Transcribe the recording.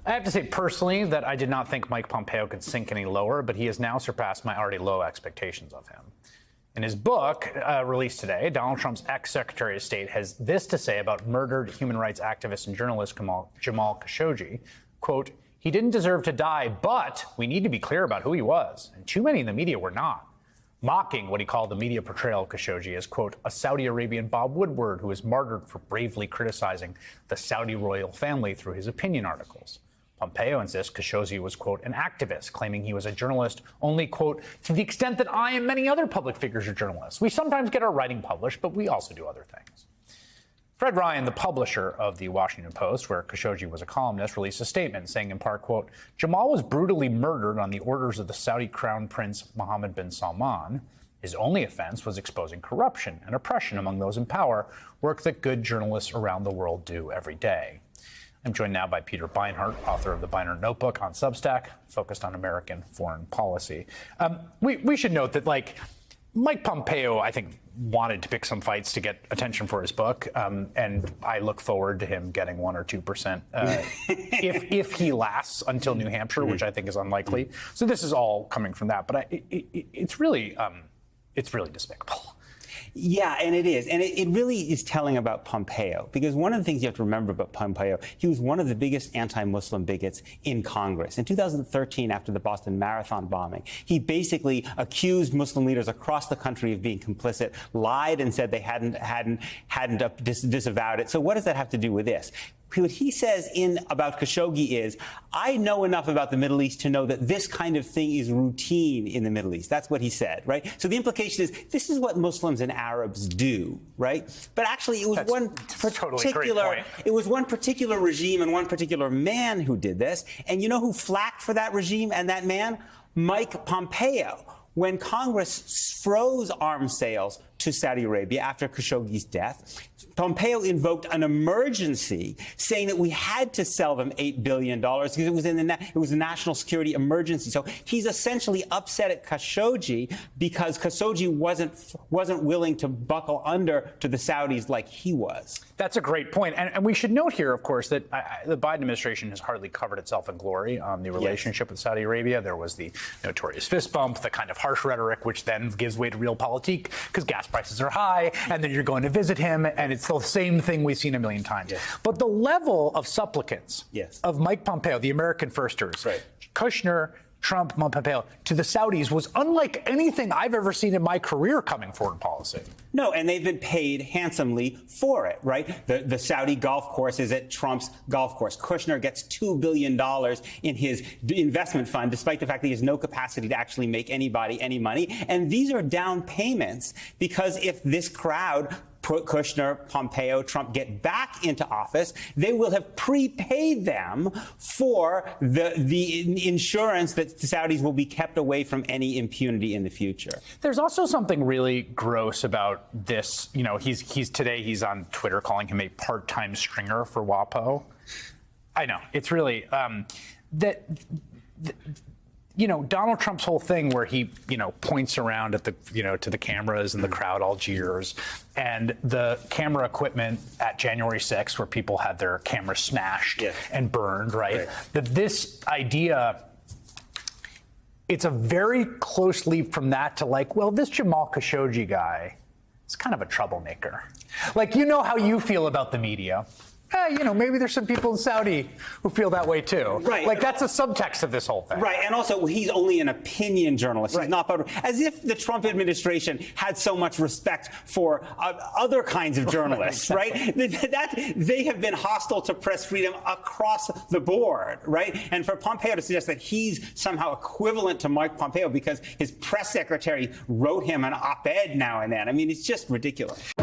I have to say personally that I did not think Mike Pompeo could sink any lower, but he has now surpassed my already low expectations of him. In his book, released today, Donald Trump's ex-Secretary of State has this to say about murdered human rights activist and journalist Jamal Khashoggi, quote, "He didn't deserve to die, but we need to be clear about who he was, and too many in the media were not." Mocking what he called the media portrayal of Khashoggi as, quote, "a Saudi Arabian Bob Woodward who was martyred for bravely criticizing the Saudi royal family through his opinion articles." Pompeo insists Khashoggi was, quote, "an activist," claiming he was a journalist only, quote, "to the extent that I and many other public figures are journalists. We sometimes get our writing published, but we also do other things." Fred Ryan, the publisher of the Washington Post, where Khashoggi was a columnist, released a statement saying in part, quote, "Jamal was brutally murdered on the orders of the Saudi Crown Prince Mohammed bin Salman. His only offense was exposing corruption and oppression among those in power, work that good journalists around the world do every day." I'm joined now by Peter Beinart, author of the Beinart Notebook on Substack, focused on American foreign policy. We should note that, Mike Pompeo, I think, wanted to pick some fights to get attention for his book, and I look forward to him getting 1 or 2% if he lasts until New Hampshire, which I think is unlikely. So this is all coming from that, but it's really despicable. Yeah, and it is. And it really is telling about Pompeo, because one of the things you have to remember about Pompeo, he was one of the biggest anti-Muslim bigots in Congress. In 2013, after the Boston Marathon bombing, he basically accused Muslim leaders across the country of being complicit, lied and said they hadn't disavowed it. So what does that have to do with this? What he says about Khashoggi is, I know enough about the Middle East to know that this kind of thing is routine in the Middle East. That's what he said, right? So the implication is this is what Muslims and Arabs do, right? But actually, it was one particular regime and one particular man who did this. And you know who flacked for that regime and that man? Mike Pompeo. When Congress froze arms sales to Saudi Arabia after Khashoggi's death, Pompeo invoked an emergency, saying that we had to sell them $8 billion because it was a national security emergency. So he's essentially upset at Khashoggi because Khashoggi wasn't willing to buckle under to the Saudis like he was. That's a great point. And we should note here, of course, that the Biden administration has hardly covered itself in glory on the relationship with Saudi Arabia. There was the notorious fist bump, the kind of harsh rhetoric, which then gives way to realpolitik because gas prices are high, and then you're going to visit him, and it's the same thing we've seen a million times. Yes. But the level of supplicants of Mike Pompeo, the American firsters, Kushner, Trump, Pompeo, to the Saudis was unlike anything I've ever seen in my career coming foreign policy. No, and they've been paid handsomely for it, right? The Saudi golf course is at Trump's golf course. Kushner gets $2 billion in his investment fund, despite the fact that he has no capacity to actually make anybody any money. And these are down payments because if this crowd, Kushner, Pompeo, Trump, get back into office, they will have prepaid them for the insurance that the Saudis will be kept away from any impunity in the future. There's also something really gross about this. You know, he's on Twitter calling him a part-time stringer for WAPO. I know it's really Donald Trump's whole thing where he, points around at to the cameras and the crowd all jeers, and the camera equipment at January 6th where people had their cameras smashed and burned, right? That this idea, it's a very close leap from that to this Jamal Khashoggi guy is kind of a troublemaker. How you feel about the media. Maybe there's some people in Saudi who feel that way too. Right. That's a subtext of this whole thing. Right. And also, he's only an opinion journalist. He's not as if the Trump administration had so much respect for other kinds of journalists, right? That they have been hostile to press freedom across the board, right? And for Pompeo to suggest that he's somehow equivalent to Mike Pompeo because his press secretary wrote him an op-ed now and then, it's just ridiculous.